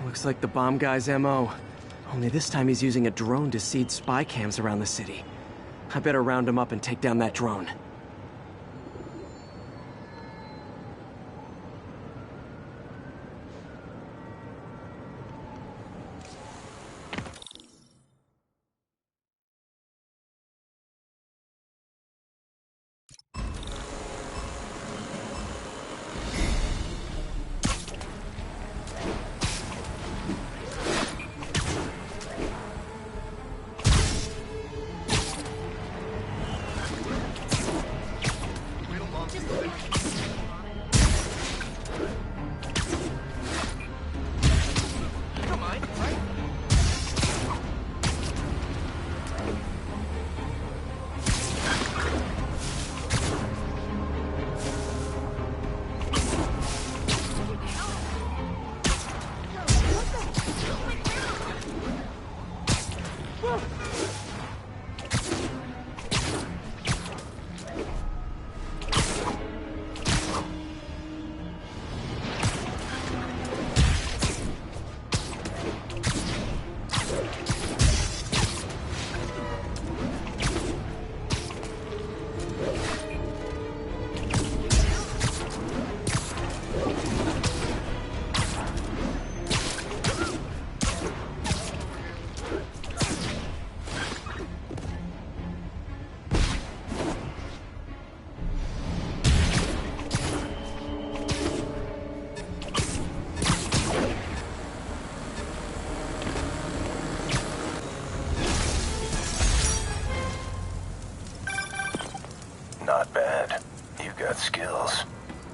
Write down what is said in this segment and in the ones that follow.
Looks like the bomb guy's MO. Only this time he's using a drone to seed spy cams around the city. I better round him up and take down that drone. Not bad. You got skills.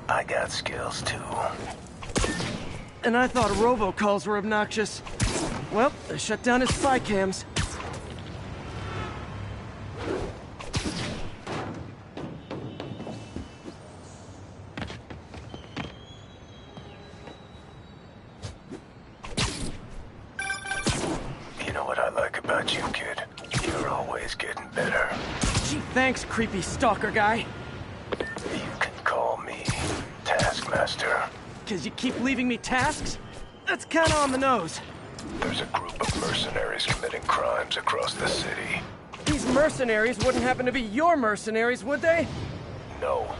I got skills too. And I thought robocalls were obnoxious. Well, I shut down his spy cams. You know what I like about you, kid? You're always getting better. Gee, thanks, creepy stalker guy. You can call me Taskmaster. 'Cause you keep leaving me tasks? That's kinda on the nose. There's a group of mercenaries committing crimes across the city. These mercenaries wouldn't happen to be your mercenaries, would they? No.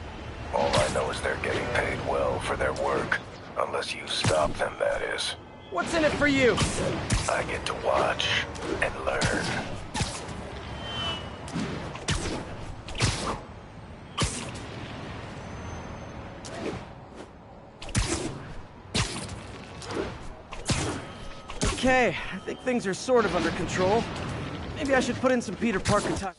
All I know is they're getting paid well for their work. Unless you stop them, that is. What's in it for you? I get to watch and learn. Okay, I think things are sort of under control. Maybe I should put in some Peter Parker time.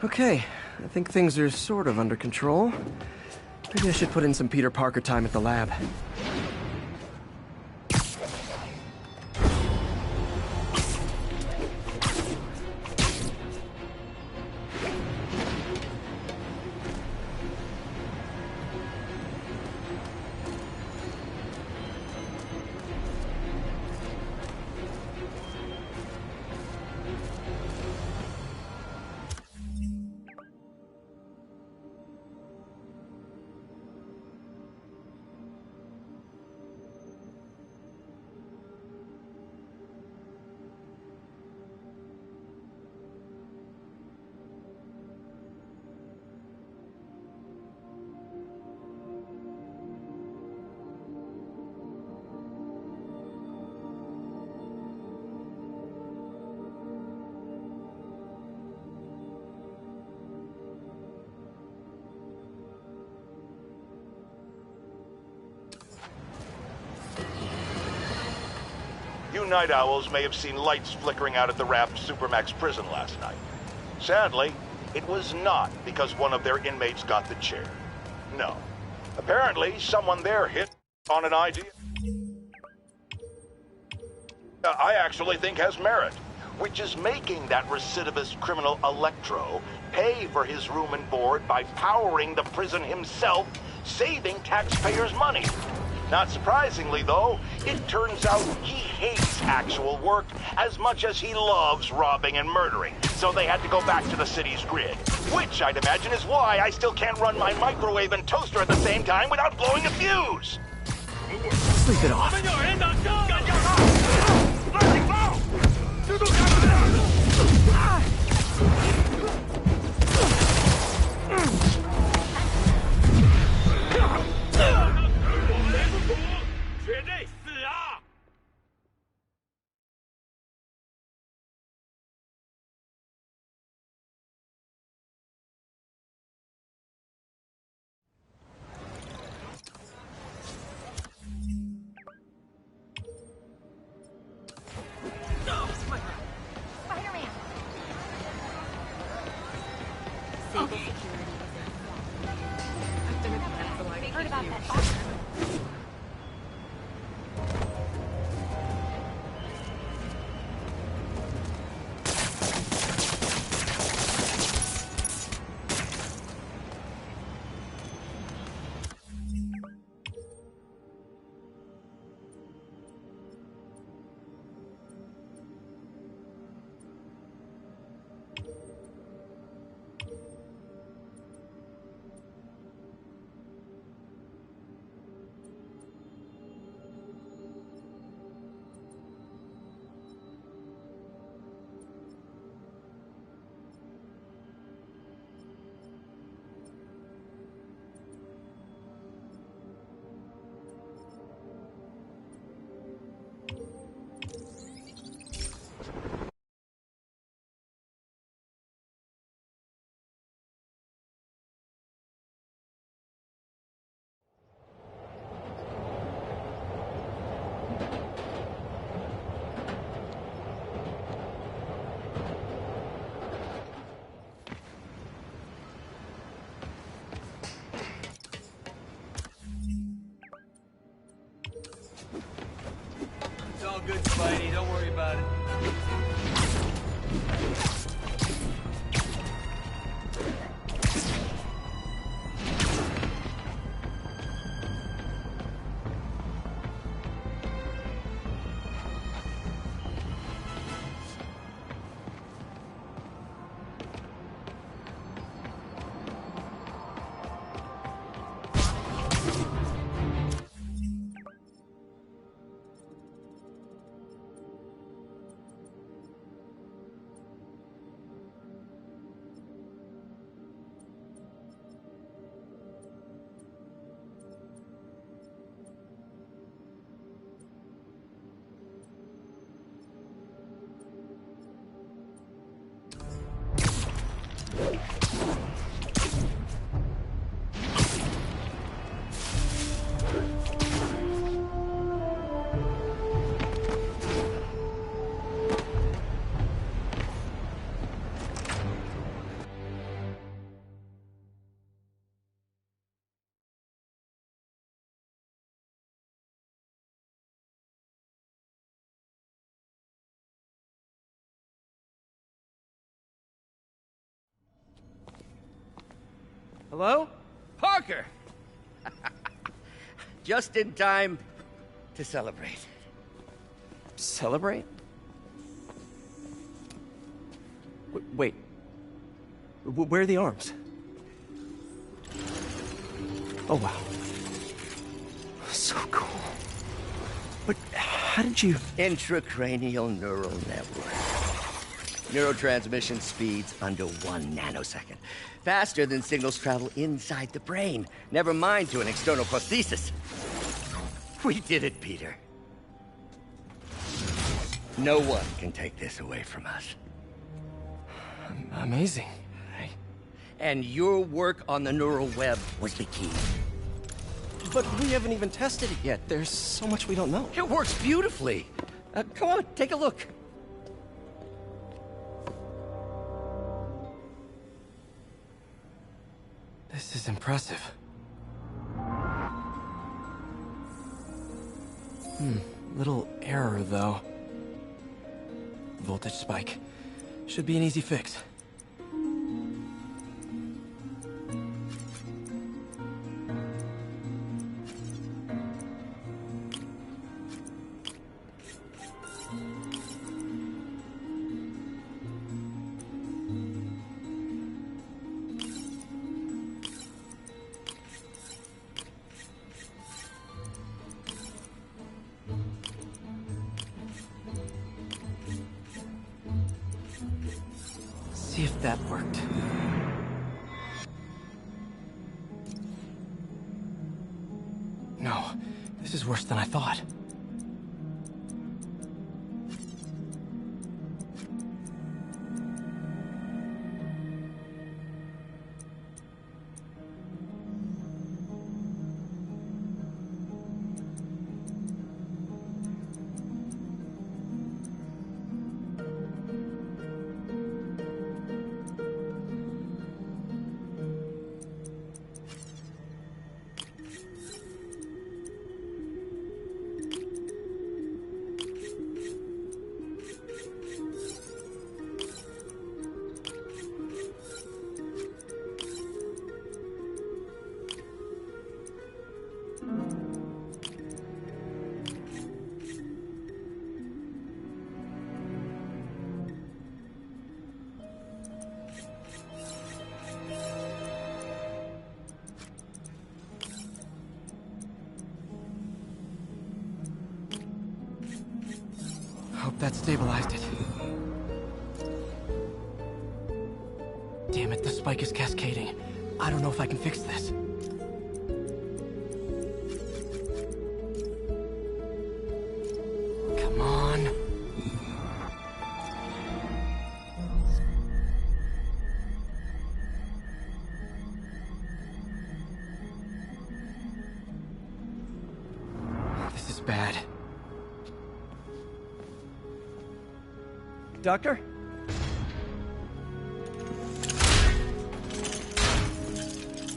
Okay, I think things are sort of under control. Maybe I should put in some Peter Parker time at the lab. you night owls may have seen lights flickering out at the Raft Supermax prison last night. Sadly, it was not because one of their inmates got the chair. No. Apparently, someone there hit on an idea I actually think has merit, which is making that recidivist criminal Electro pay for his room and board by powering the prison himself, saving taxpayers' money. Not surprisingly, though, it turns out he hates actual work as much as he loves robbing and murdering, so they had to go back to the city's grid. Which, I'd imagine, is why I still can't run my microwave and toaster at the same time without blowing a fuse. Sleep it off. Heard about that. All good, Spidey. Don't worry about it. Hello? Parker! Just in time to celebrate. Celebrate? Wait. Where are the arms? Oh, wow. So cool. But how did you... Intracranial neural network. Neurotransmission speeds under 1 nanosecond. Faster than signals travel inside the brain. Never mind to an external prosthesis. We did it, Peter. No one can take this away from us. Amazing. And your work on the neural web was the key. But we haven't even tested it yet. There's so much we don't know. It works beautifully. Come on, take a look. This is impressive. Little error, though. Voltage spike. Should be an easy fix. See if that worked. No, this is worse than I thought. Hope that stabilized it. Damn it, the spike is cascading. I don't know if I can fix this. Come on. This is bad. Doctor?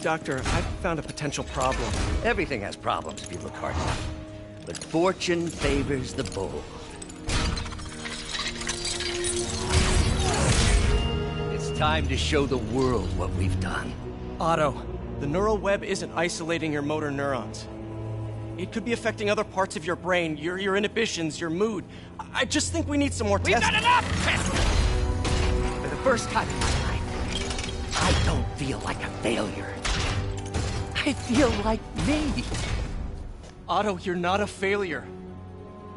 Doctor, I found a potential problem. Everything has problems if you look hard enough. But fortune favors the bold. It's time to show the world what we've done. Otto, the neural web isn't isolating your motor neurons. It could be affecting other parts of your brain, your inhibitions, your mood. I just think we need some more testing. We've done enough testing! For the first time in my life, I don't feel like a failure. I feel like me. Otto, you're not a failure.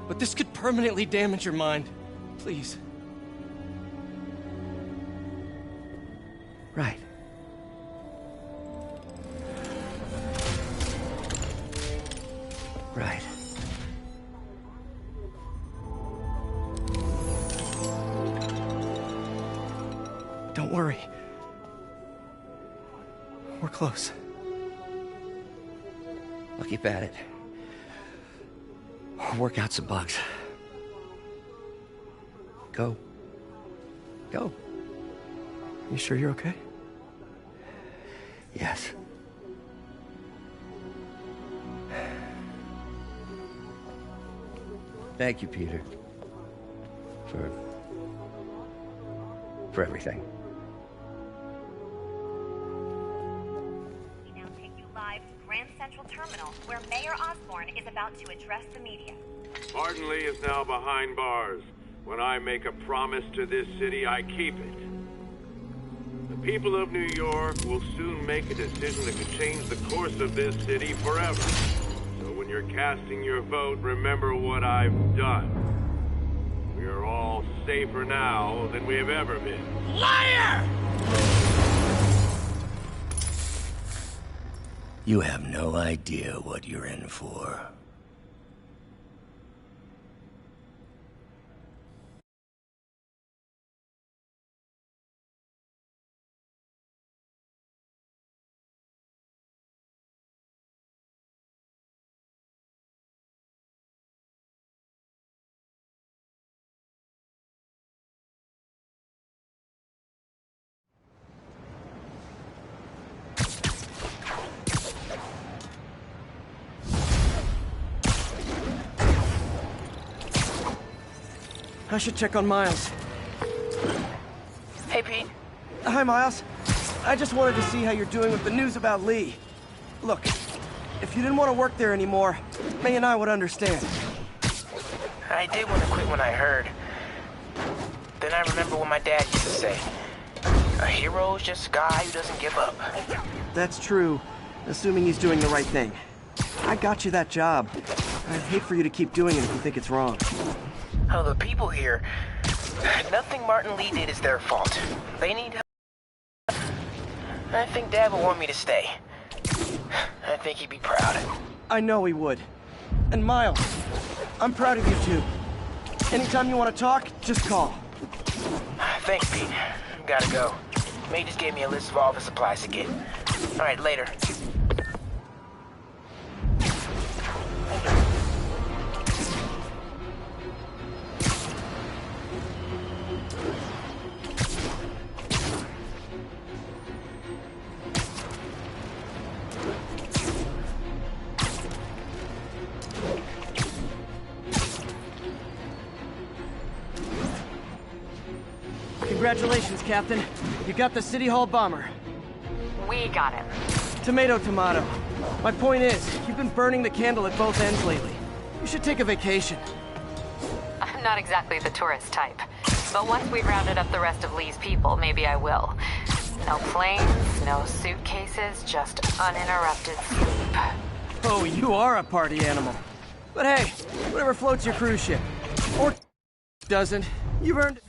But this could permanently damage your mind. Please. Right. Right. Don't worry. We're close. I'll keep at it. I'll work out some bugs. Go. Go. You sure you're okay? Yes. Thank you, Peter. For everything. We now take you live to Grand Central Terminal, where Mayor Osborne is about to address the media. Martin Lee is now behind bars. When I make a promise to this city, I keep it. The people of New York will soon make a decision that could change the course of this city forever. So when you're casting your vote, remember what I've done. We are all safer now than we have ever been. Liar! You have no idea what you're in for. I should check on Miles. Hey, Pete. Hi, Miles. I just wanted to see how you're doing with the news about Lee. Look, if you didn't want to work there anymore, May and I would understand. I did want to quit when I heard. Then I remember what my dad used to say. A hero's just a guy who doesn't give up. That's true, assuming he's doing the right thing. I got you that job. I'd hate for you to keep doing it if you think it's wrong. Oh, the people here... Nothing Martin Lee did is their fault. They need help. I think Dad will want me to stay. I think he'd be proud. I know he would. And Miles, I'm proud of you too. Anytime you want to talk, just call. Thanks, Pete. Gotta go. May just gave me a list of all the supplies to get. Alright, later. Congratulations, Captain. You got the City Hall bomber. We got him. Tomato, tomato. My point is, you've been burning the candle at both ends lately. You should take a vacation. I'm not exactly the tourist type, but once we've rounded up the rest of Lee's people, maybe I will. No planes, no suitcases, just uninterrupted sleep. Oh, you are a party animal. But hey, whatever floats your cruise ship. Or doesn't. You've earned it.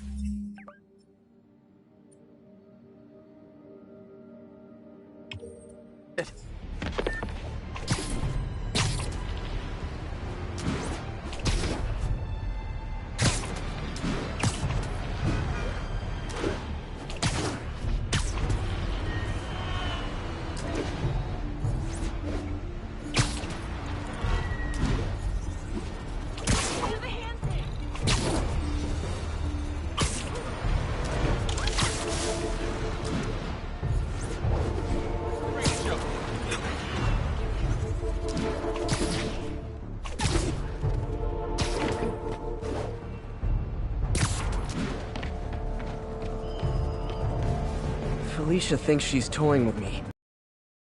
Felicia thinks she's toying with me.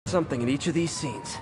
Something in each of these scenes.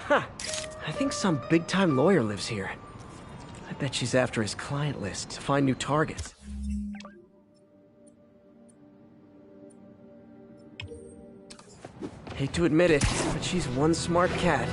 Huh. I think some big-time lawyer lives here. I bet she's after his client list to find new targets. Hate to admit it, but she's one smart cat.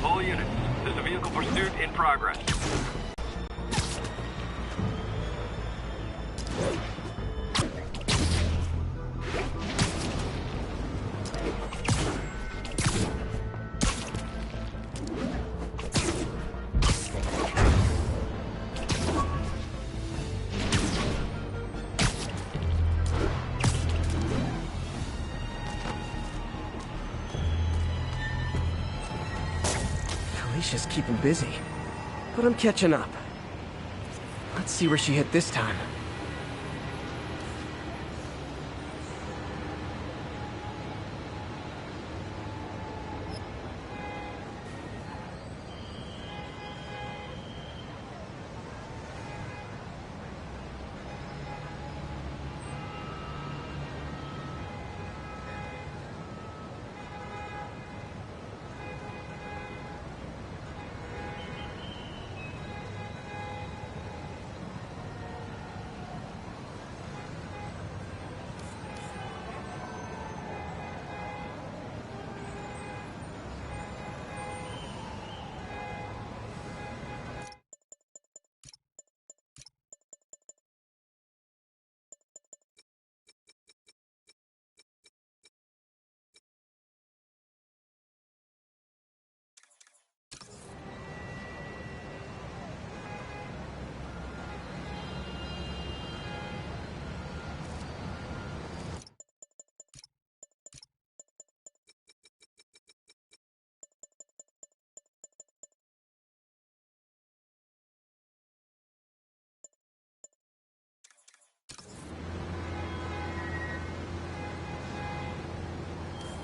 All units, there's a vehicle pursuit in progress. Felicia's keeping busy, but I'm catching up. Let's see where she hit this time.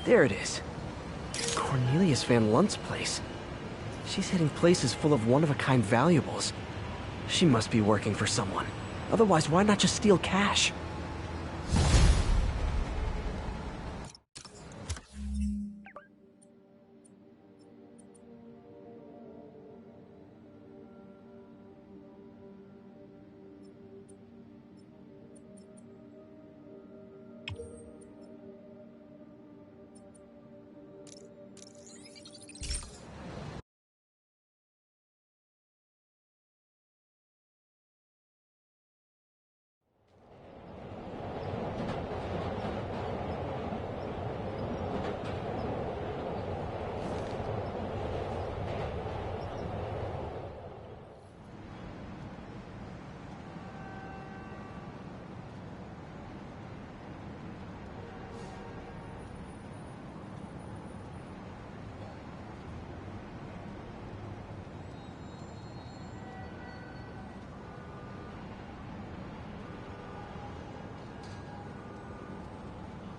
There it is. Cornelius Van Lunt's place. She's hitting places full of one-of-a-kind valuables. She must be working for someone. Otherwise, why not just steal cash?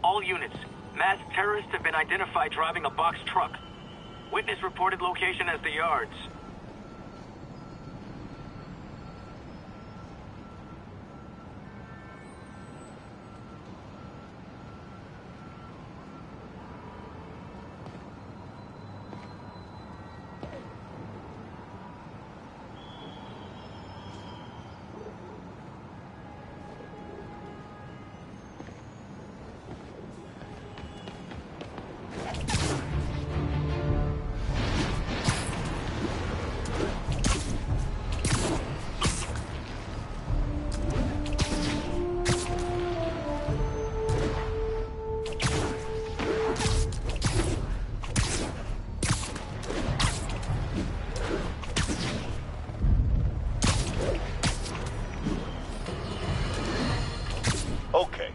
All units. Masked terrorists have been identified driving a box truck. Witness reported location as the yards. Okay.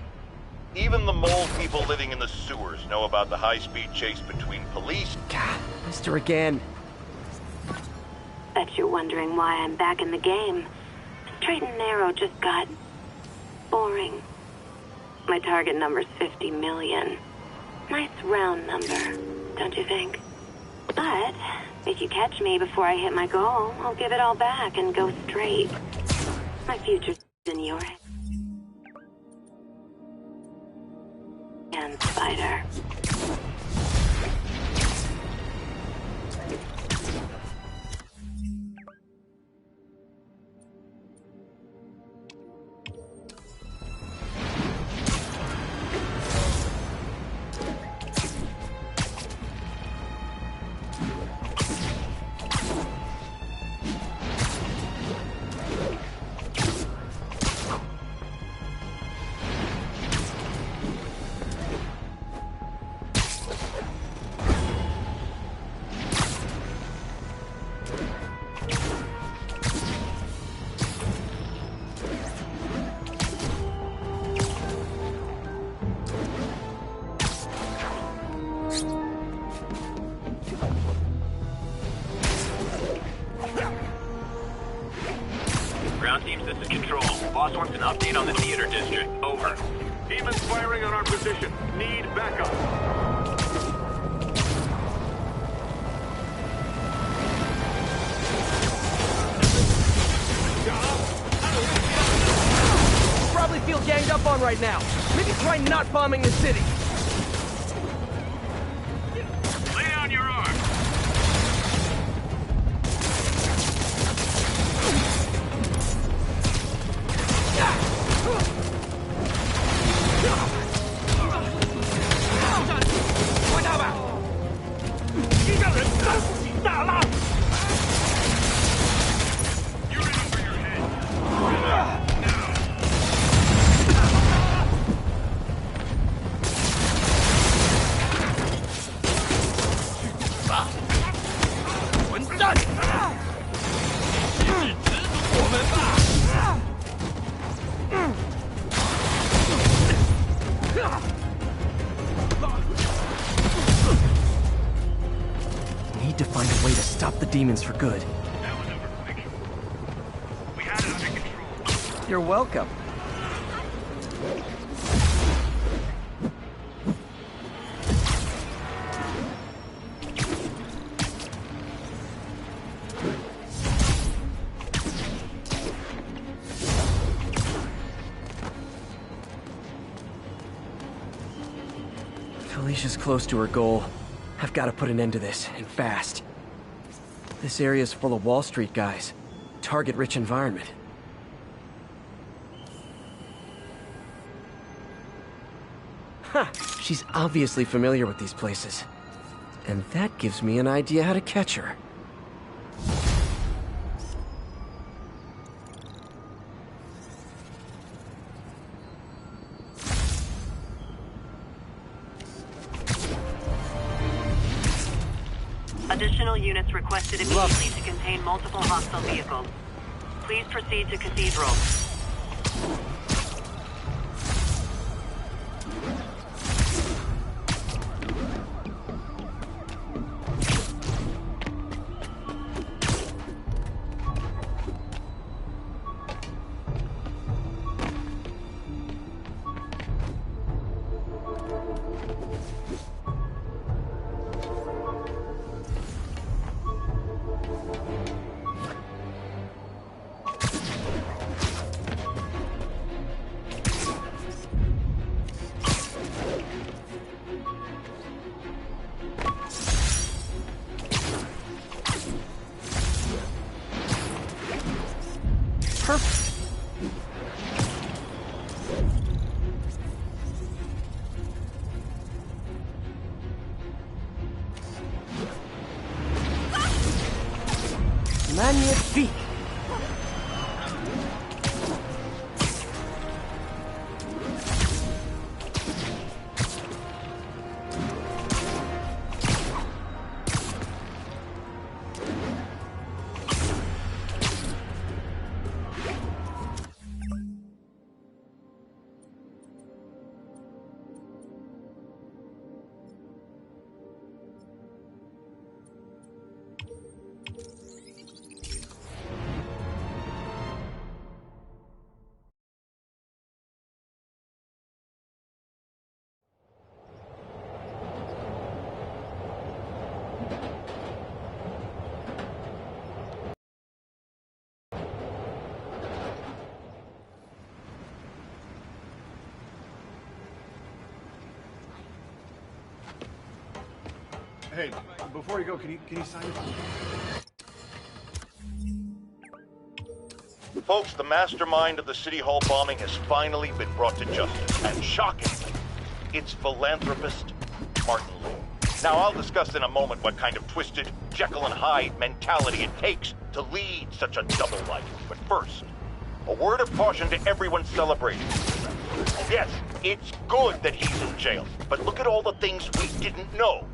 Even the mole people living in the sewers know about the high-speed chase between police. God, Mr. again. Bet you're wondering why I'm back in the game. Straight and narrow just got boring. My target number's 50 million. Nice round number, don't you think? But if you catch me before I hit my goal, I'll give it all back and go straight. My future's in your hands. And Spider. Ground teams, this is Control. Boss wants an update on the theater district. Over. Demons firing on our position. Need backup. Probably feel ganged up on right now. Maybe try not bombing the city. Lay down your arms. Need to find a way to stop the demons for good. That was over quick. We had it under control. You're welcome. Felicia's close to her goal. I've got to put an end to this, and fast. This area's full of Wall Street guys. Target-rich environment. Ha! She's obviously familiar with these places. And that gives me an idea how to catch her. Additional units requested immediately to contain multiple hostile vehicles. Please proceed to Cathedral. Perfect. Magnifique. Hey, before you go, can you sign it? Folks, the mastermind of the City Hall bombing has finally been brought to justice. And shockingly, it's philanthropist Martin Lee. Now, I'll discuss in a moment what kind of twisted Jekyll and Hyde mentality it takes to lead such a double life. But first, a word of caution to everyone celebrating. Yes, it's good that he's in jail, but look at all the things we didn't know.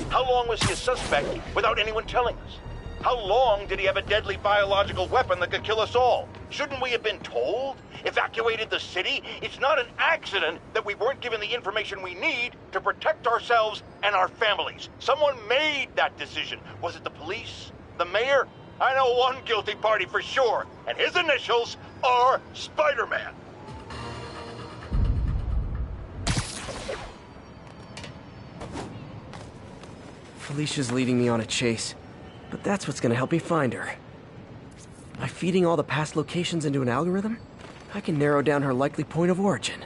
How long was he a suspect without anyone telling us? How long did he have a deadly biological weapon that could kill us all? Shouldn't we have been told? Evacuated the city? It's not an accident that we weren't given the information we need to protect ourselves and our families. Someone made that decision. Was it the police? The mayor? I know one guilty party for sure, and his initials are Spooderman. Felicia's leading me on a chase, but that's what's gonna help me find her. By feeding all the past locations into an algorithm, I can narrow down her likely point of origin.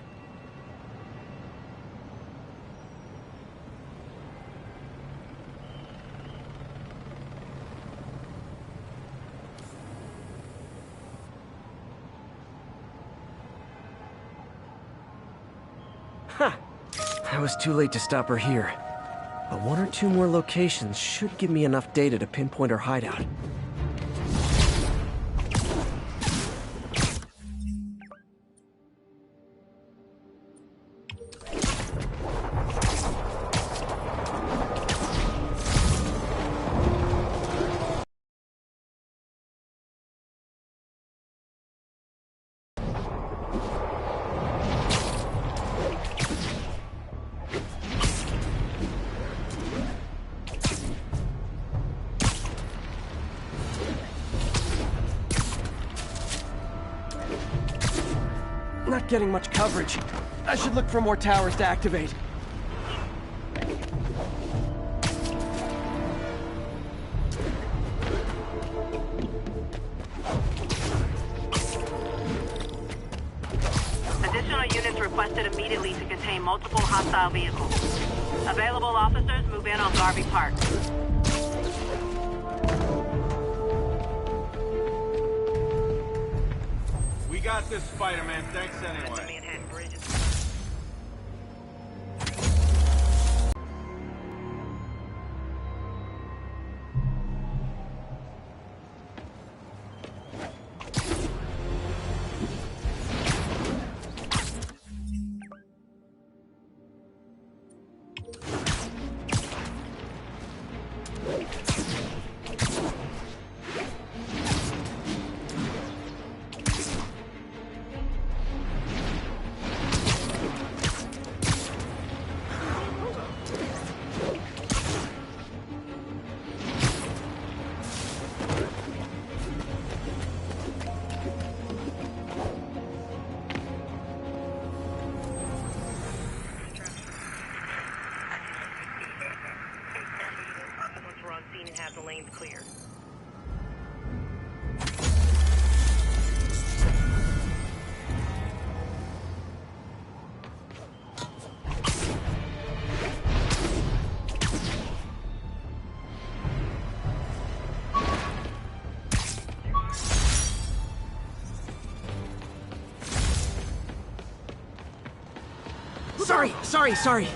Ha! I was too late to stop her here. But one or two more locations should give me enough data to pinpoint her hideout. Not getting much coverage. I should look for more towers to activate. Additional units requested immediately to contain multiple hostile vehicles. Available officers move in on Garvey Park. We got this, Spider-Man. Thanks anyway. And have the lanes clear. Sorry.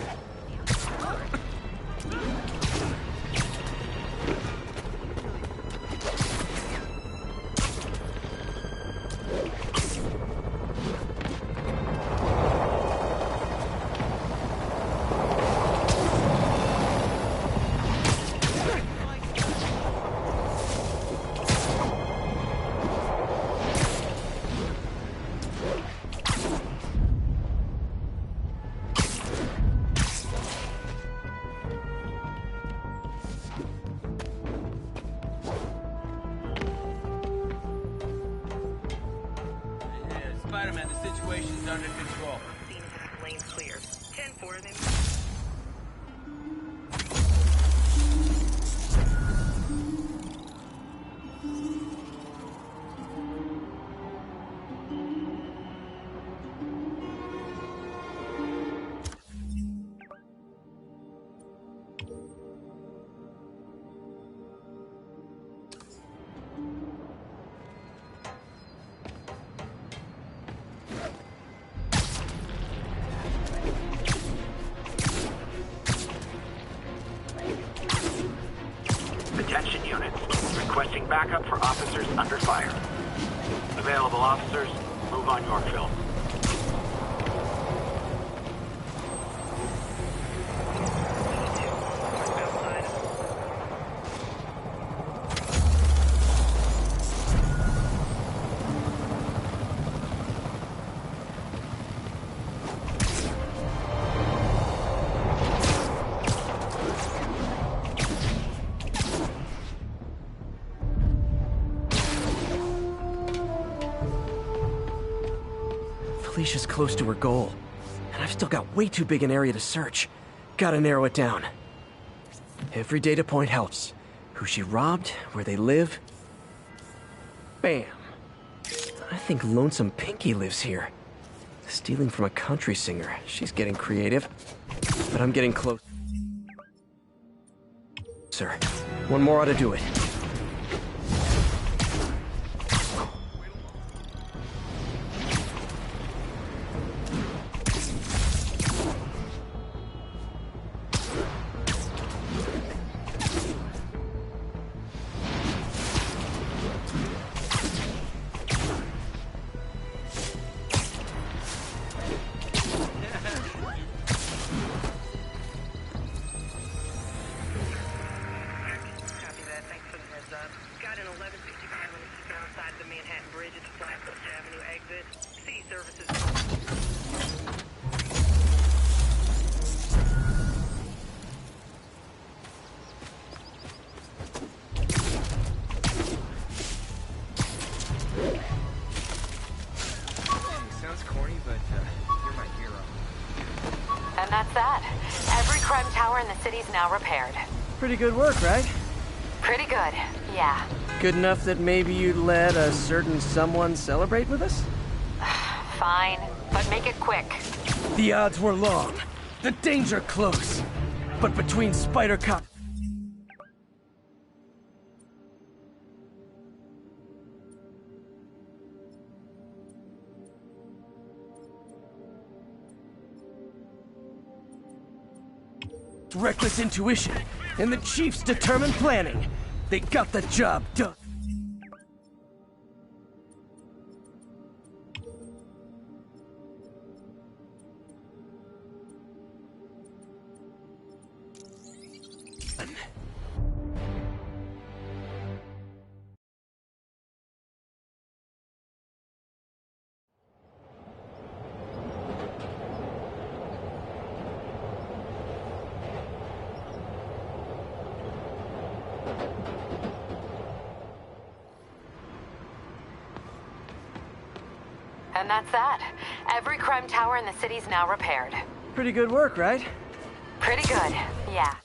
Spider-Man, the situation's under control. Lanes clear. 10-4 then. Attention units. Requesting backup for officers under fire. Available officers, move on Yorkville. Felicia's close to her goal, and I've still got way too big an area to search. Gotta narrow it down. Every data point helps. Who she robbed, where they live. Bam. I think Lonesome Pinky lives here. Stealing from a country singer. She's getting creative. But I'm getting close. Sir, one more ought to do it. Got an 1165 outside the Manhattan Bridge at the Flatbush Avenue exit. C services. Sounds corny, but you're my hero. And that's that. Every crime tower in the city's now repaired. Pretty good work, right? Pretty good, yeah. Good enough that maybe you'd let a certain someone celebrate with us? Fine, but make it quick. The odds were long. The danger close. But between Spider Cop... reckless intuition and the Chief's determined planning, they got the job done. And that's that. Every crime tower in the city's now repaired. Pretty good work, right? Pretty good, yeah.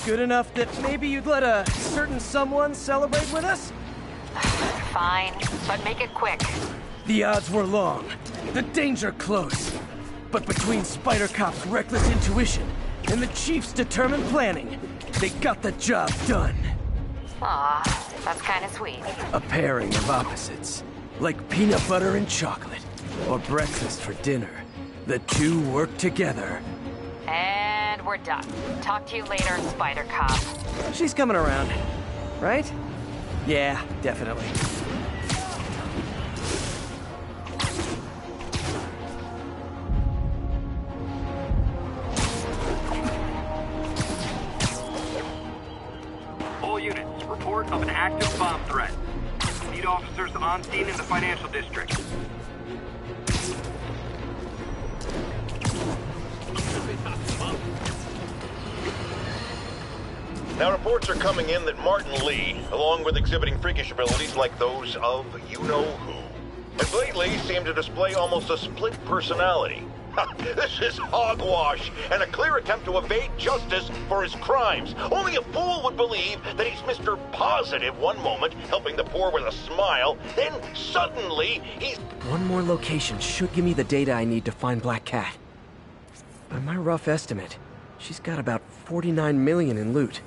Good enough that maybe you'd let a certain someone celebrate with us? Fine, but make it quick. The odds were long, the danger close. But between Spider Cop's reckless intuition and the Chief's determined planning, they got the job done. Aw, that's kind of sweet. A pairing of opposites, like peanut butter and chocolate, or breakfast for dinner. The two work together. And we're done. Talk to you later, Spider Cop. She's coming around, right? Yeah, definitely. All units, report of an active bomb threat. Need officers on scene in the financial district. Now, reports are coming in that Martin Lee, along with exhibiting freakish abilities like those of you-know-who, has lately seemed to display almost a split personality. This is hogwash and a clear attempt to evade justice for his crimes. Only a fool would believe that he's Mr. Positive one moment, helping the poor with a smile, then suddenly he's... One more location should give me the data I need to find Black Cat. By my rough estimate, she's got about 49 million in loot.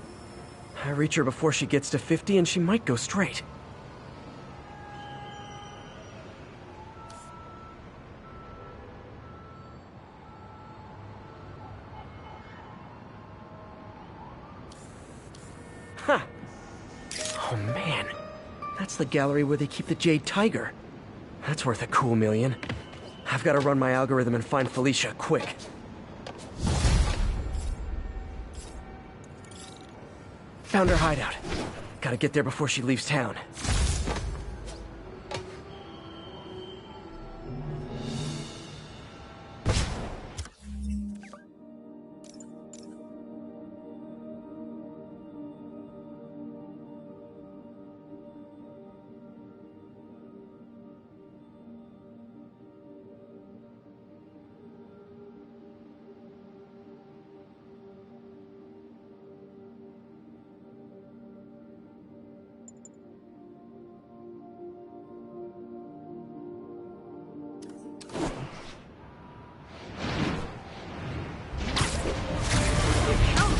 I reach her before she gets to 50 and she might go straight. Huh. Oh man, that's the gallery where they keep the Jade Tiger. That's worth a cool million. I've got to run my algorithm and find Felicia quick. Found her hideout. Gotta get there before she leaves town.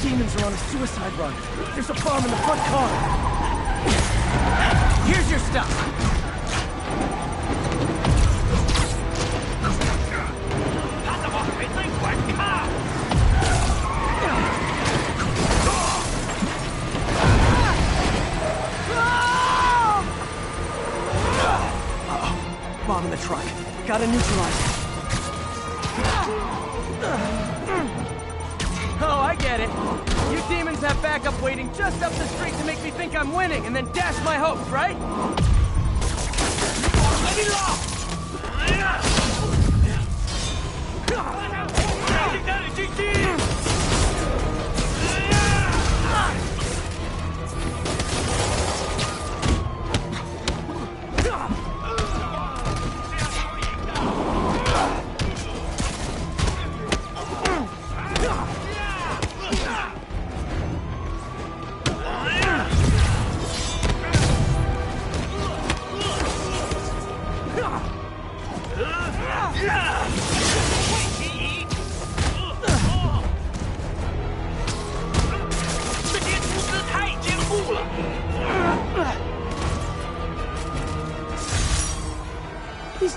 Demons are on a suicide run. There's a bomb in the front car. Here's your stuff. Uh-oh. Bomb in the truck. Gotta neutralize it. Oh, I get it. You demons have backup waiting just up the street to make me think I'm winning and then dash my hopes, right? Let me off!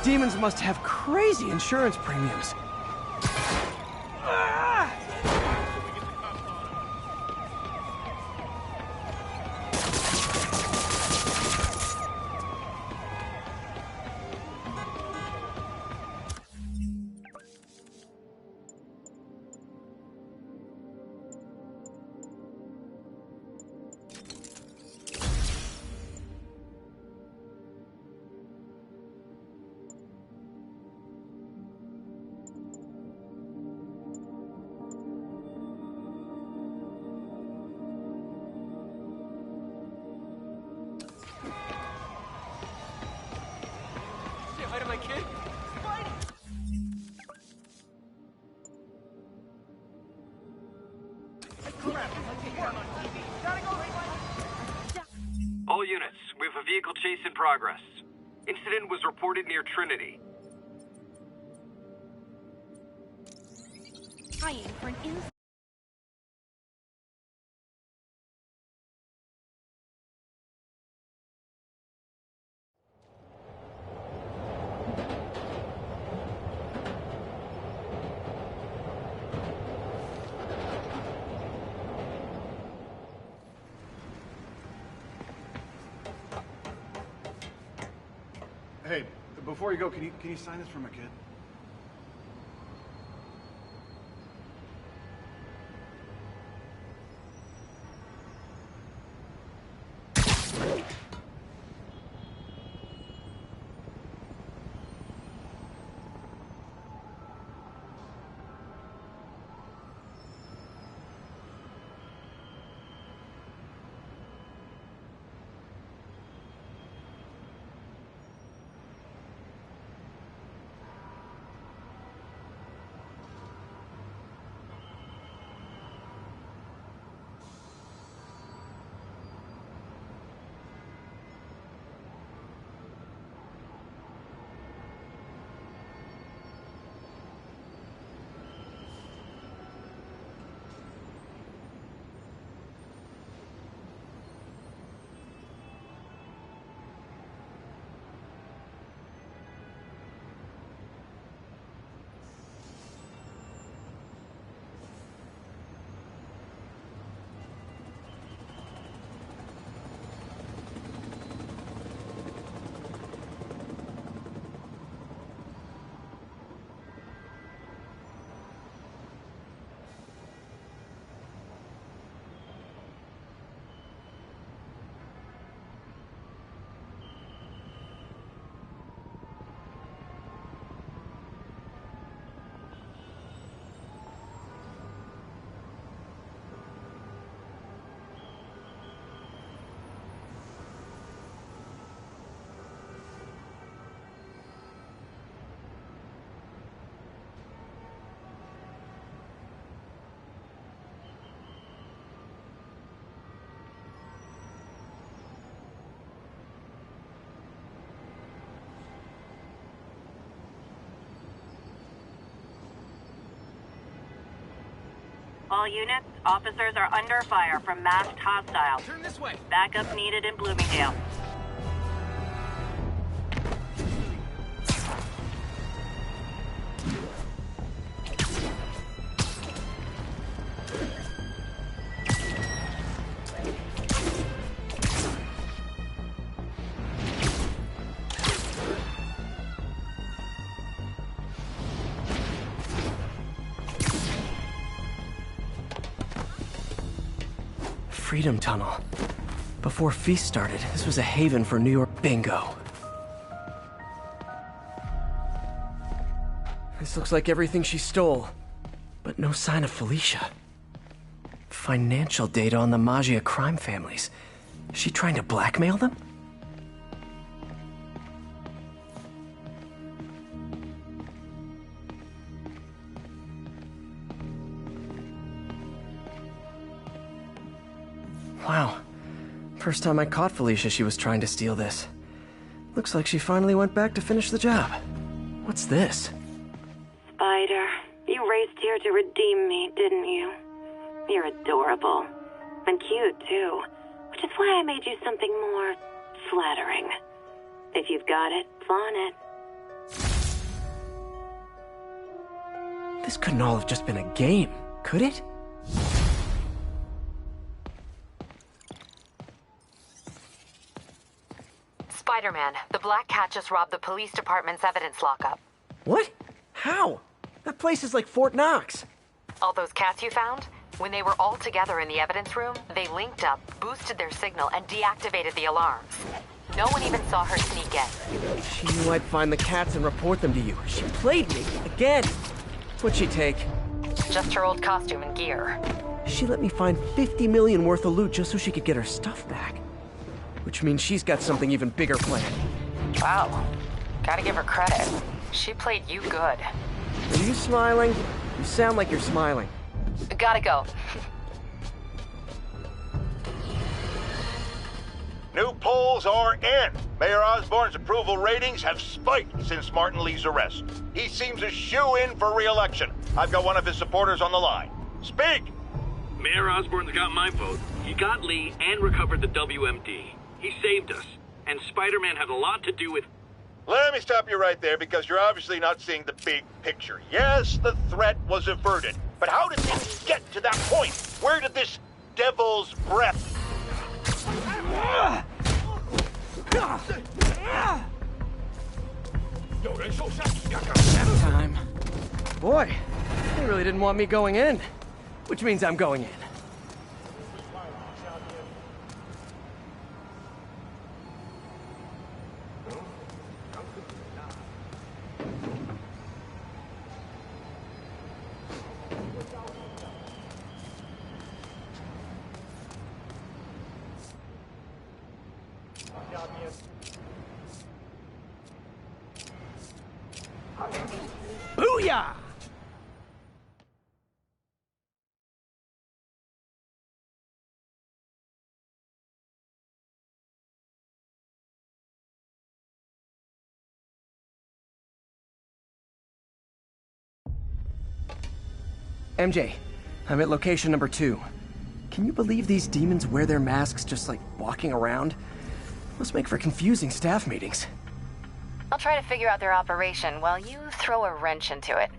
demons must have crazy insurance premiums. Ah! All units, we have a vehicle chase in progress. Incident was reported near Trinity. Trying for an Hey, before you go, can you sign this for my kid? All units, officers are under fire from masked hostiles. Turn this way. Backup needed in Bloomingdale. Freedom Tunnel. Before Feast started, this was a haven for New York bingo. This looks like everything she stole, but no sign of Felicia. Financial data on the Maggia crime families. Is she trying to blackmail them? Wow. First time I caught Felicia, she was trying to steal this. Looks like she finally went back to finish the job. What's this? Spider, you raced here to redeem me, didn't you? You're adorable. And cute, too. Which is why I made you something more flattering. If you've got it, flaunt it. This couldn't all have just been a game, could it? Spider-Man, the Black Cat just robbed the police department's evidence lockup. What? How? That place is like Fort Knox. All those cats you found? When they were all together in the evidence room, they linked up, boosted their signal, and deactivated the alarms. No one even saw her sneak in. She knew I'd find the cats and report them to you. She played me, again. What'd she take? Just her old costume and gear. She let me find 50 million worth of loot just so she could get her stuff back. Which means she's got something even bigger planned. Wow. Gotta give her credit. She played you good. Are you smiling? You sound like you're smiling. Gotta go. New polls are in. Mayor Osborn's approval ratings have spiked since Martin Lee's arrest. He seems a shoo-in for re-election. I've got one of his supporters on the line. Speak! Mayor Osborn's got my vote. He got Lee and recovered the WMD. He saved us. And Spider-Man had a lot to do with... Let me stop you right there, because you're obviously not seeing the big picture. Yes, the threat was averted. But how did things get to that point? Where did this devil's breath... Time. Boy, they really didn't want me going in. Which means I'm going in. Booyah! MJ, I'm at location number 2. Can you believe these demons wear their masks just like walking around? Must make for confusing staff meetings. I'll try to figure out their operation while you throw a wrench into it.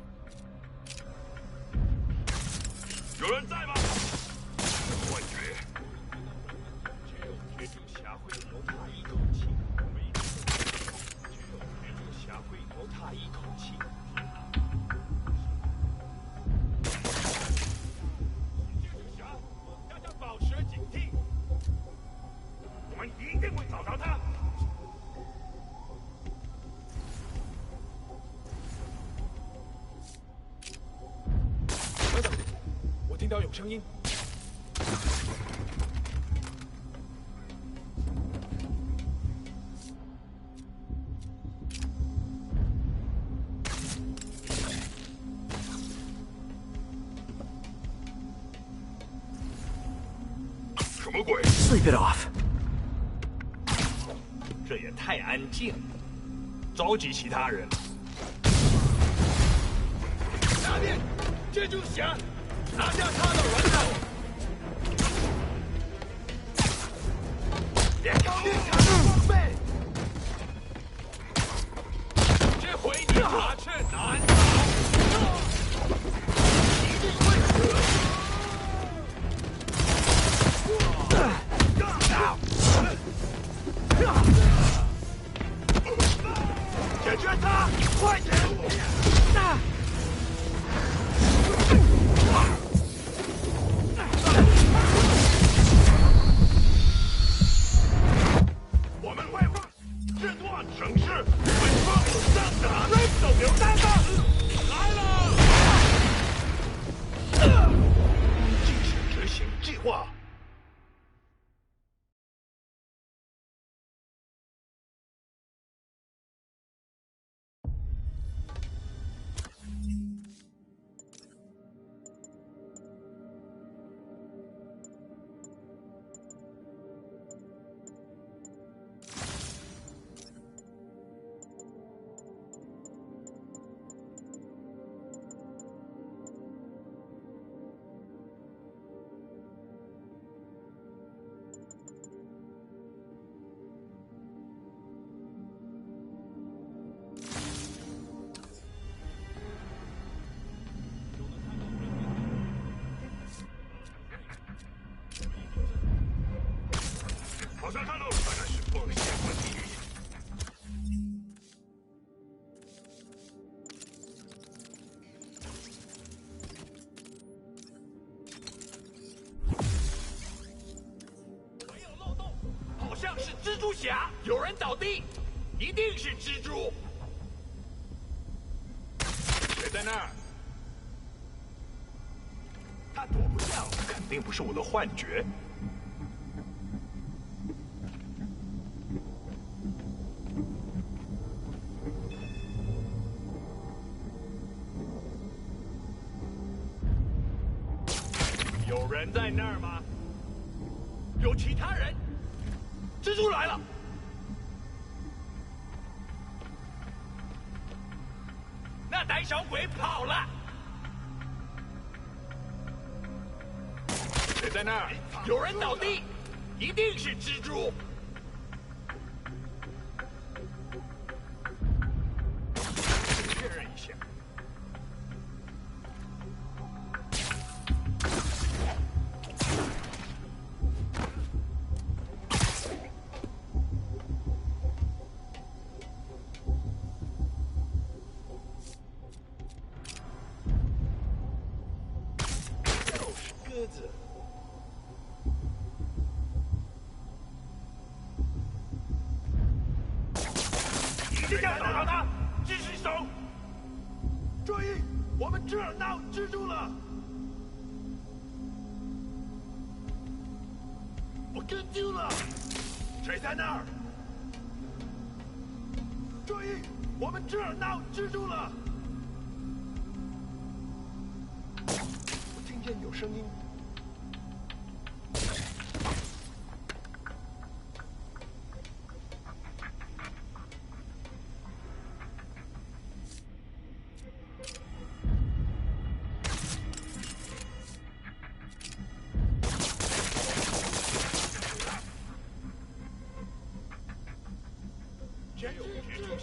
Sleep it off. 这也太安静了，召集其他人。下面，蜘蛛侠，拿下他的人头。别搞绿卡的装备，这回你拿去难逃，一定会死。 解决他！快点！蛛侠，有人倒地，一定是蜘蛛。谁在那儿？他多不像，肯定不是我的幻觉。有人在那儿吗？有其他人？蜘蛛来了！那胆小鬼跑了！谁在那儿？有人倒地，一定是蜘蛛。确认一下。鸽子，一定要找到他！继续搜！注意，我们这儿闹蜘蛛了！我跟丢了！谁在那儿？注意，我们这儿闹蜘蛛了！我听见有声音。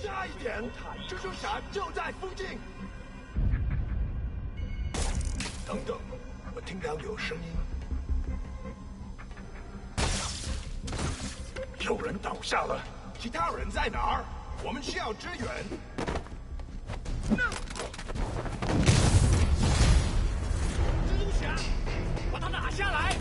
差一点，蜘蛛侠就在附近。等等，我听到有声音，有人倒下了，其他人在哪儿？我们需要支援。蜘蛛侠，把他打下来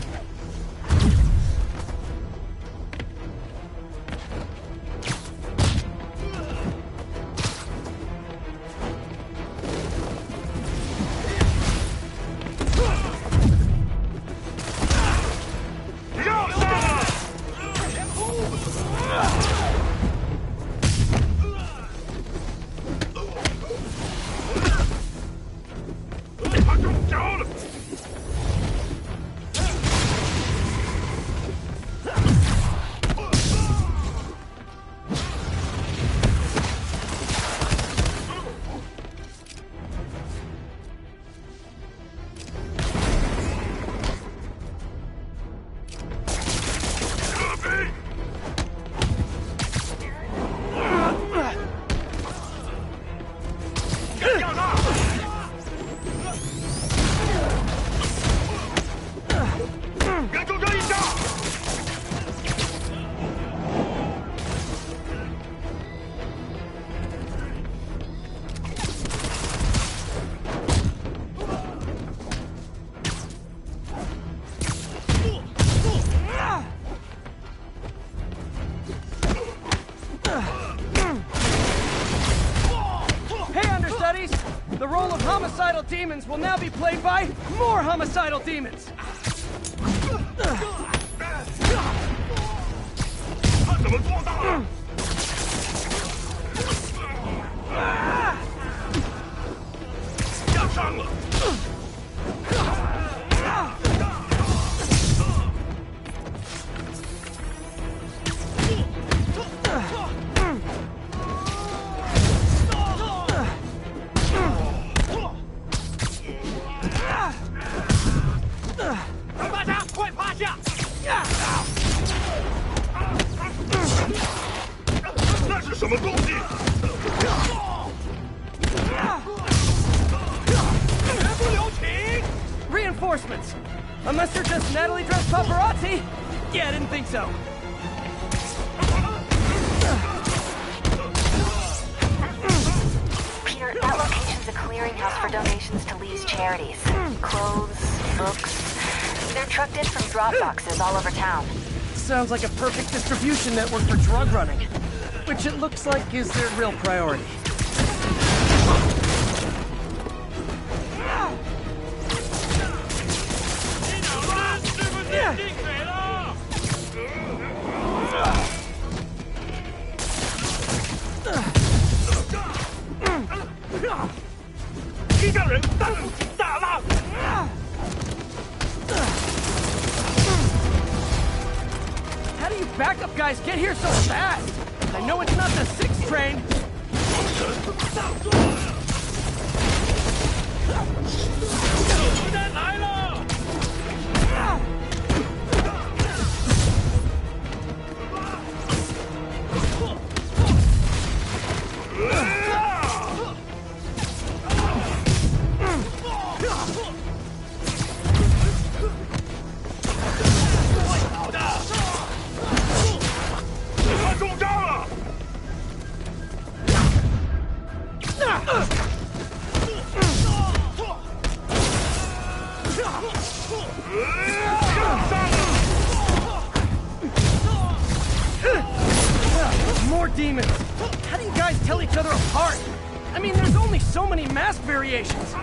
！The role of homicidal demons will now be played by more homicidal demons! 他怎么做到了？压伤了！大家快趴下！那是什么东西？绝不留情！ Reinforcements! Unless they're just Natalie dressed paparazzi? Yeah, I didn't think so. Peter, that location's a clearinghouse for donations to Lee's charities. Clothes, books. They're trucked in from drop boxes all over town. sounds like a perfect distribution network for drug running, which it looks like is their real priority. How do you backup guys get here so fast? I know it's not the 6th train. More demons! How do you guys tell each other apart? I mean, there's only so many mask variations!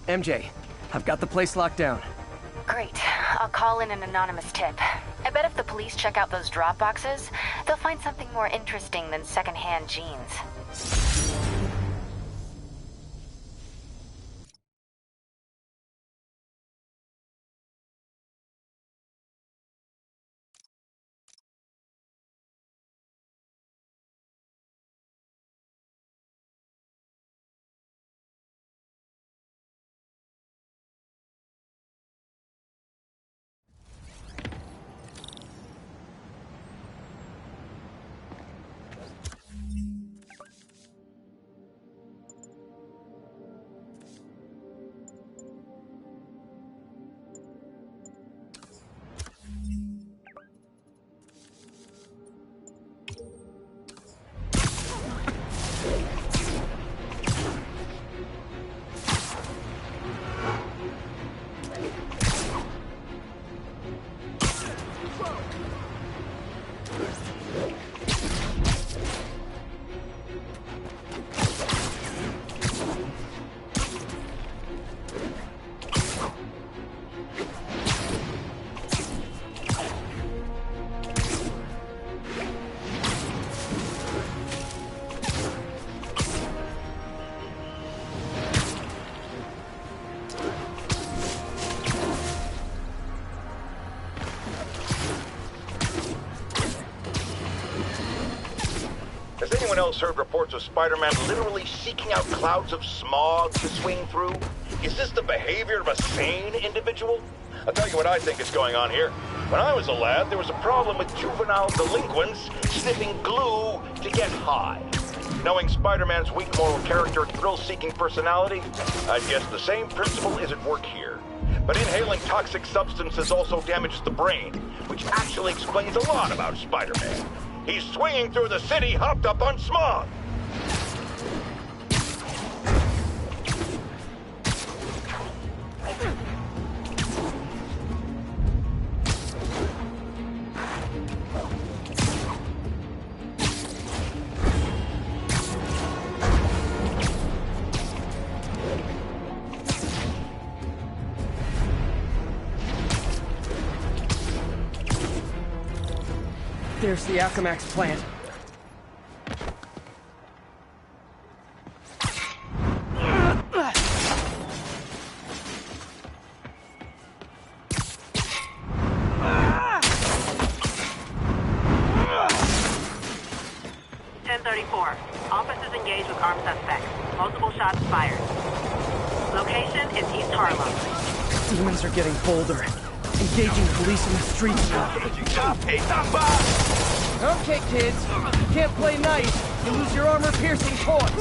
MJ, I've got the place locked down. Great. I'll call in an anonymous tip. I bet if the police check out those drop boxes, they'll find something more interesting than secondhand jeans. Has anyone else heard reports of Spider-Man literally seeking out clouds of smog to swing through? Is this the behavior of a sane individual? I'll tell you what I think is going on here. When I was a lad, there was a problem with juvenile delinquents sniffing glue to get high. Knowing Spider-Man's weak moral character and thrill-seeking personality, I'd guess the same principle is at work here. But inhaling toxic substances also damages the brain, which actually explains a lot about Spider-Man. He's swinging through the city hopped up on smog. There's the Alchemax plant. Officers engaged with armed suspects. Multiple shots fired. Location is East Harlem. Demons are getting bolder. Engaging police in the streets now. Okay, kids. You can't play nice. You lose your armor-piercing toys.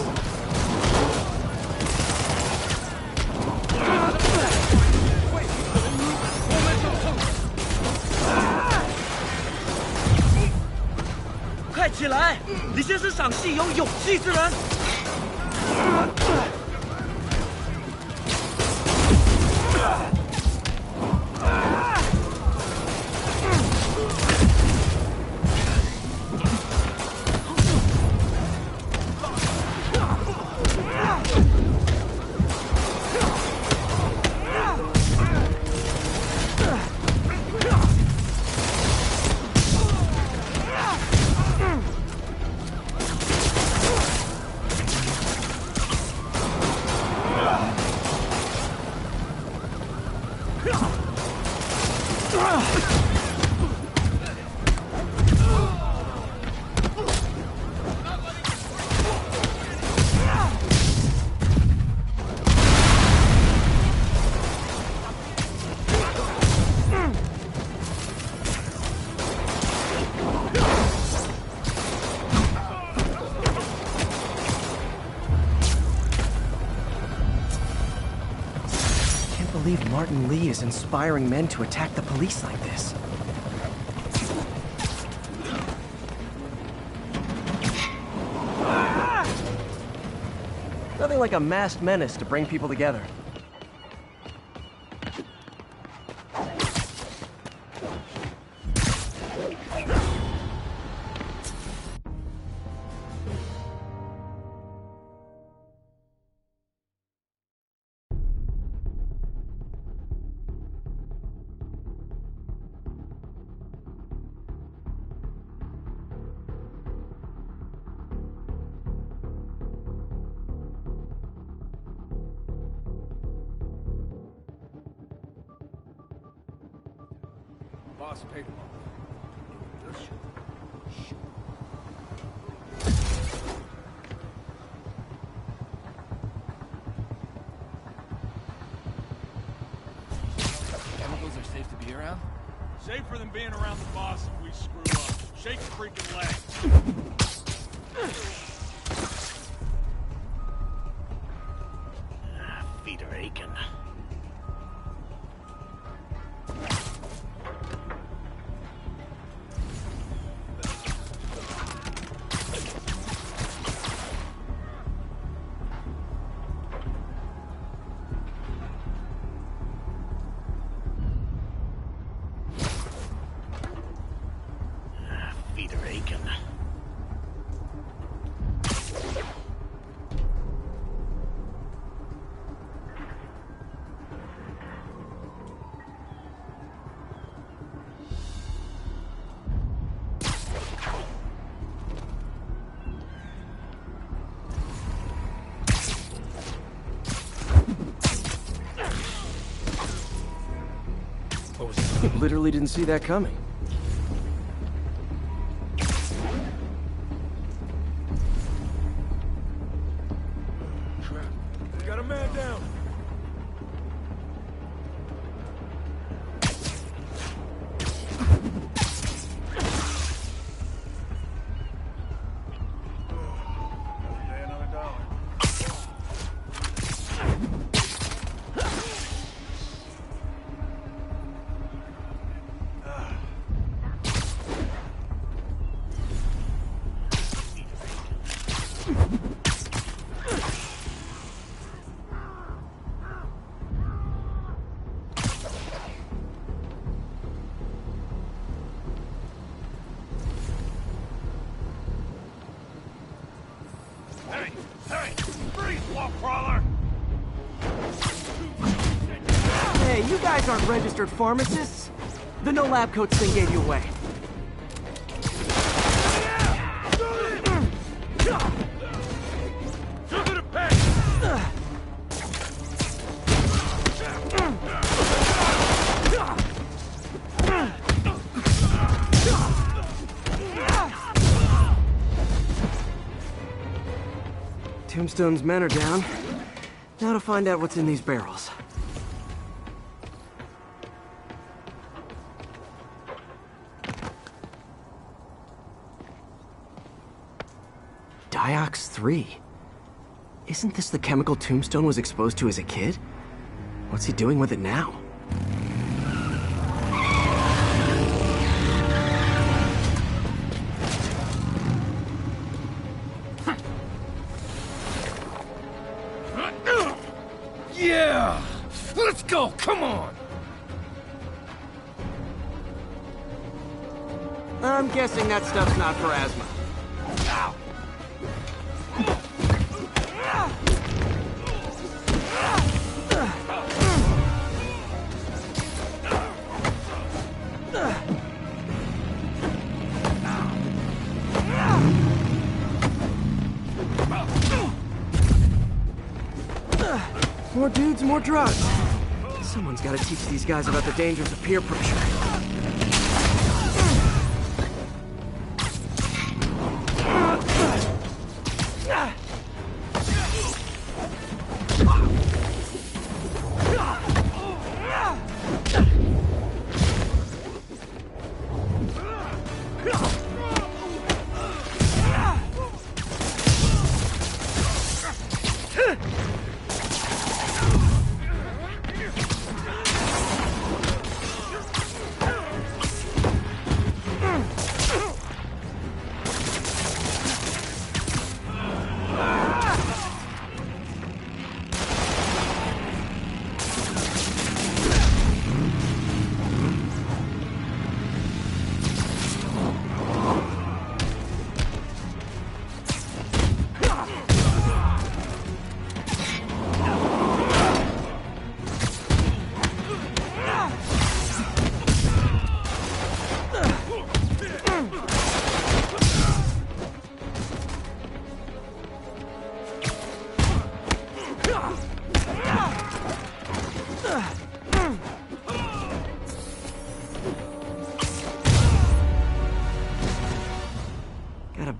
快起来！你先是赏戏有勇气之人。Martin Lee is inspiring men to attack the police like this. Nothing like a masked menace to bring people together. Boss paid him off. Chemicals are safe to be around? Safer than being around the boss if we screw up. Shake a freaking leg. Feet are aching. Feet are aching. Literally didn't see that coming. We got a man down. Hey, you guys aren't registered pharmacists. The no lab coats thing gave you away. Tombstone's men are down. Now to find out what's in these barrels. Diox 3. Isn't this the chemical Tombstone was exposed to as a kid? What's he doing with it now? Yeah! Let's go, come on! I'm guessing that stuff's not for asthma. Ow! More dudes, more drugs. Someone's got to teach these guys about the dangers of peer pressure.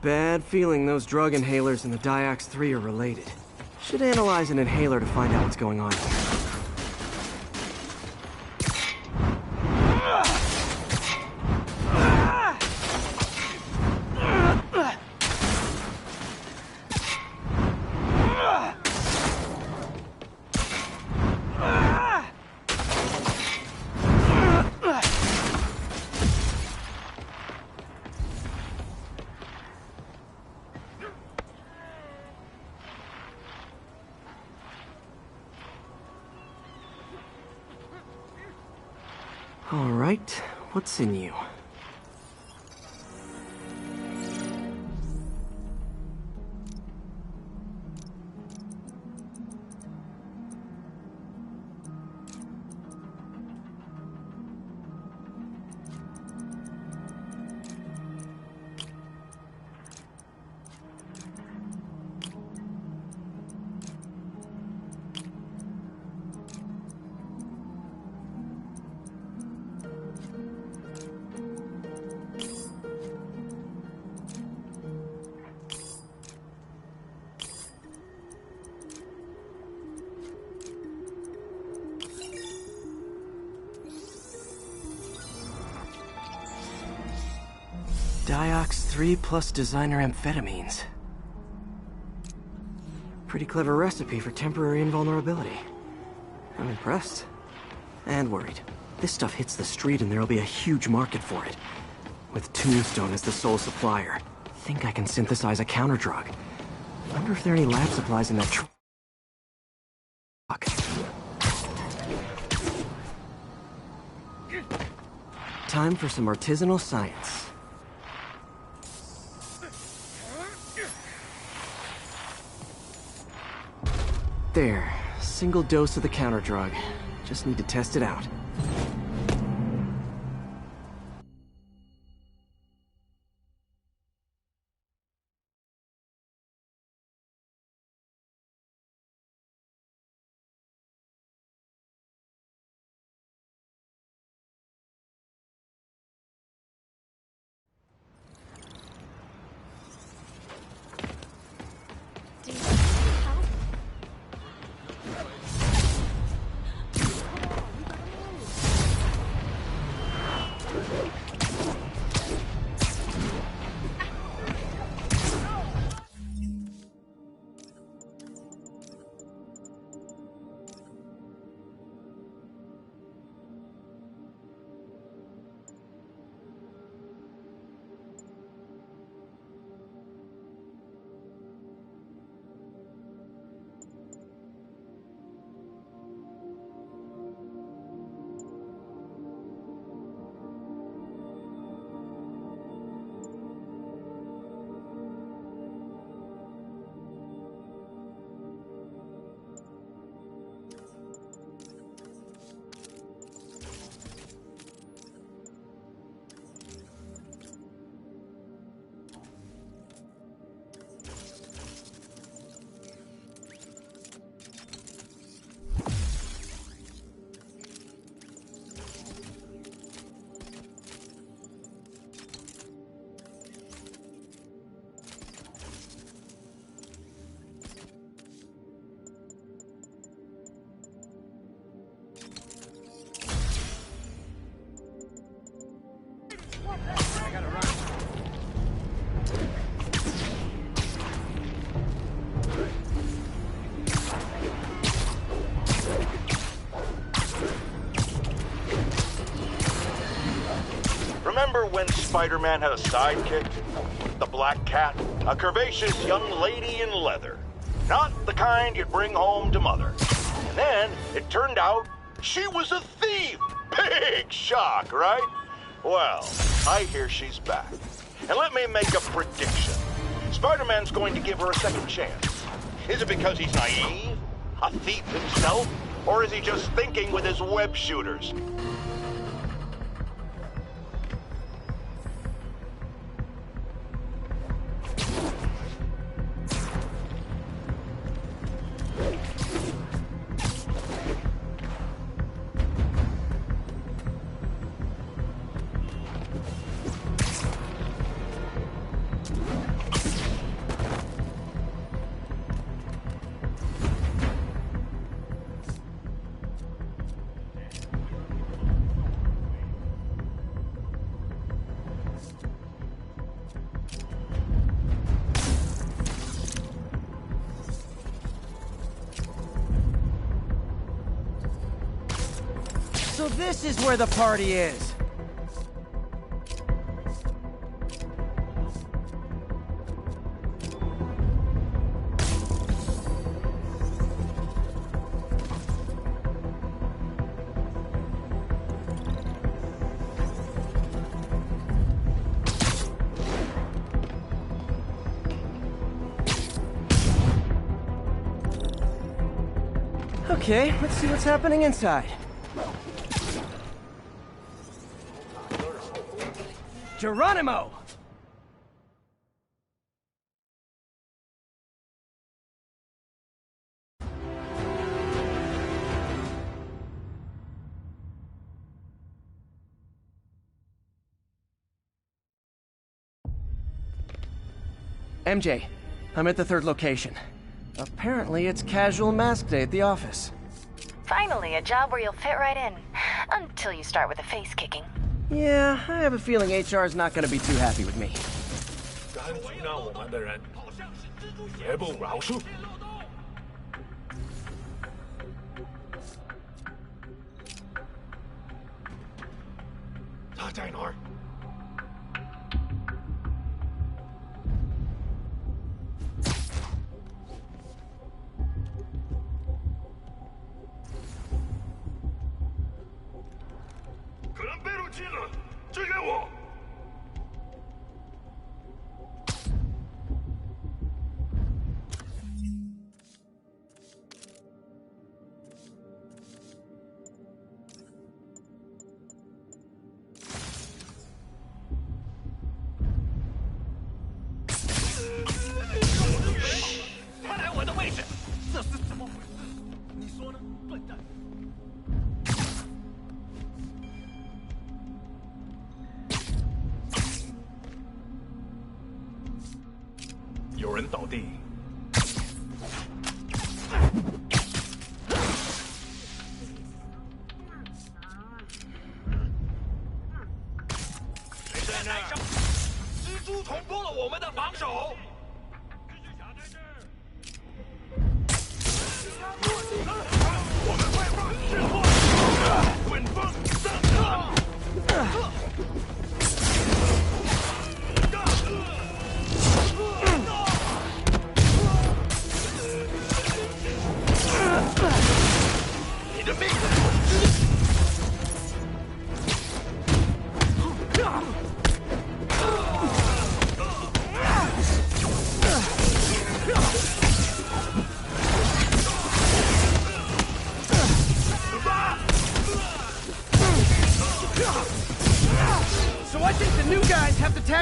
Bad feeling those drug inhalers and the Diox 3 are related. Should analyze an inhaler to find out what's going on here. All right, what's in you? Diox 3 plus designer amphetamines. Pretty clever recipe for temporary invulnerability. I'm impressed. And worried. This stuff hits the street and there'll be a huge market for it. With Tombstone as the sole supplier, think I can synthesize a counter drug. Wonder if there are any lab supplies in that truck. Time for some artisanal science. There, single dose of the counter drug. Just need to test it out. Remember when Spider-Man had a sidekick? The Black Cat, a curvaceous young lady in leather. Not the kind you'd bring home to Mother. And then it turned out she was a thief. Big shock, right? Well, I hear she's back. And let me make a prediction. Spider-Man's going to give her a second chance. Is it because he's naive? A thief himself? Or is he just thinking with his web shooters? So this is where the party is. Okay, let's see what's happening inside. Geronimo! MJ, I'm at the third location. Apparently it's casual mask day at the office. Finally, a job where you'll fit right in. Until you start with the face kicking. Yeah, I have a feeling HR is not going to be too happy with me.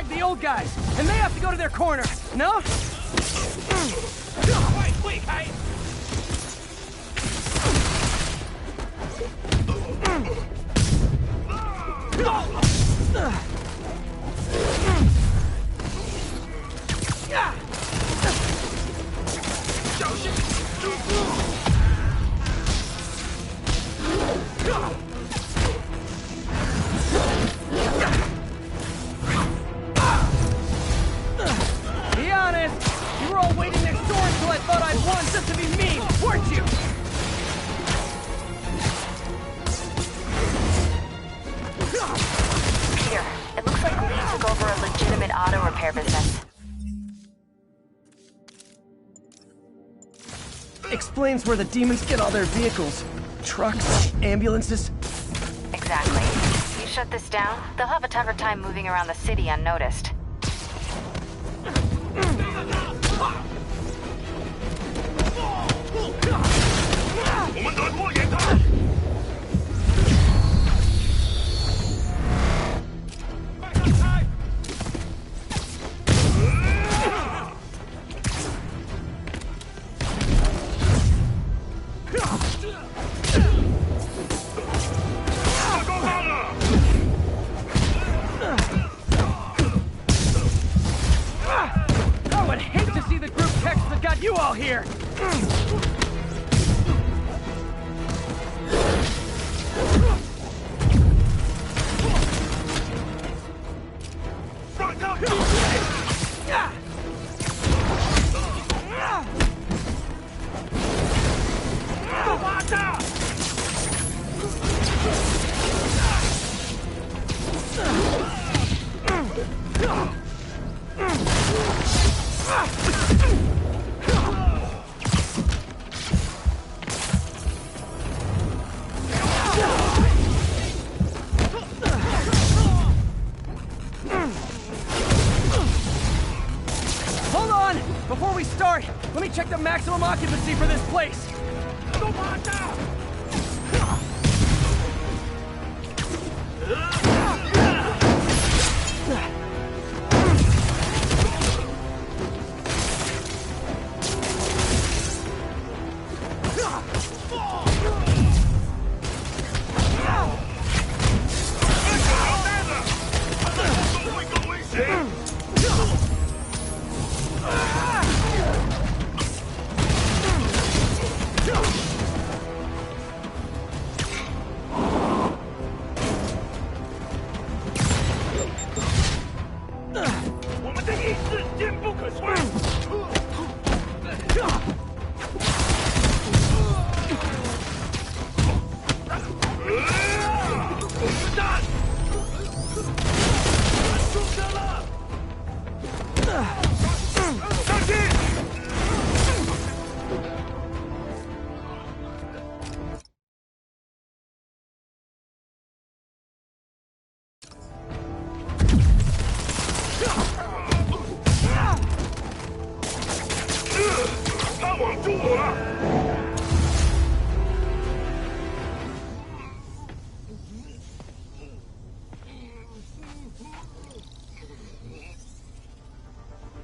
The old guys, and they have to go to their corner, no? repair business. Explains where the demons get all their vehicles. Trucks, ambulances. Exactly. You shut this down, they'll have a tougher time moving around the city unnoticed. I would hate to see the group text that got you all here. Hold on! Before we start, let me check the maximum occupancy for this place.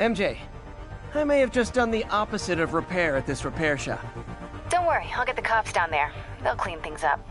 MJ, I may have just done the opposite of repair at this repair shop. Don't worry, I'll get the cops down there. They'll clean things up.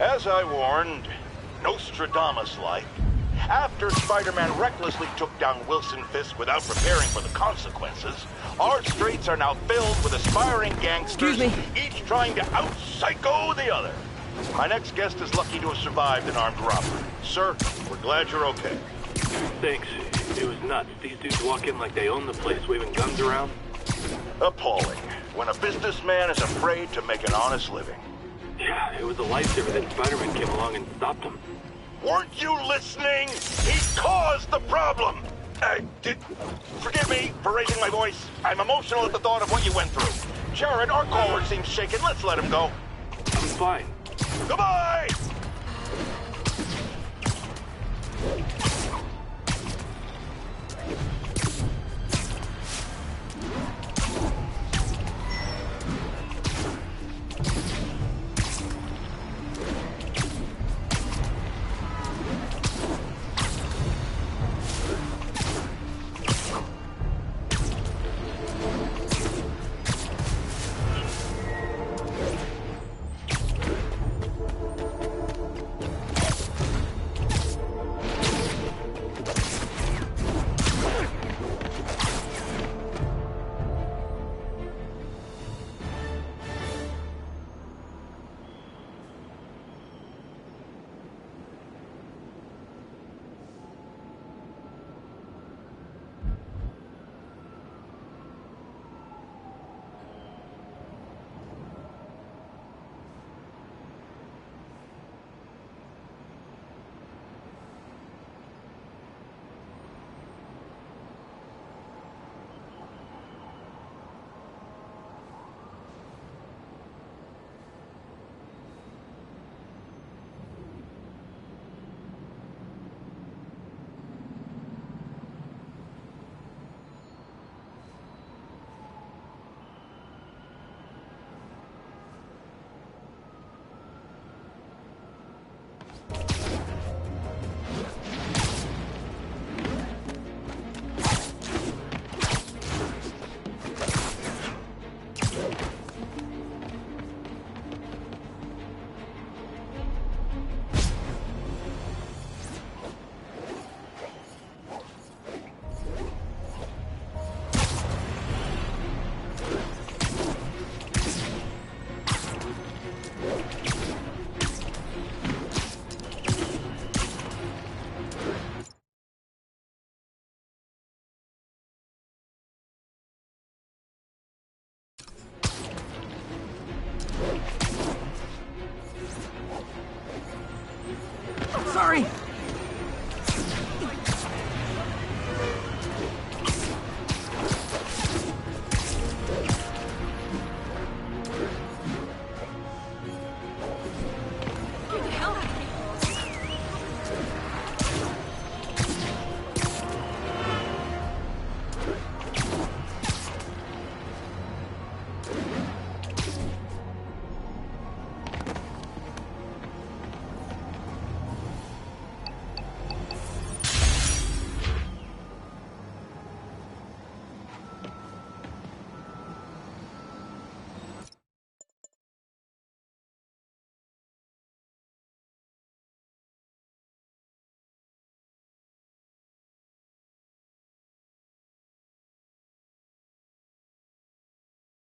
As I warned, Nostradamus-like, after Spider-Man recklessly took down Wilson Fisk without preparing for the consequences, our streets are now filled with aspiring gangsters, each trying to out-psycho the other. My next guest is lucky to have survived an armed robbery. Sir, we're glad you're okay. Thanks. It was nuts. These dudes walk in like they own the place, waving guns around. Appalling. When a businessman is afraid to make an honest living. Yeah, it was a lifesaver that Spider-Man came along and stopped him. Weren't you listening? He caused the problem! Forgive me for raising my voice. I'm emotional at the thought of what you went through. Jared, our caller seems shaken. Let's let him go. I'm fine. Goodbye!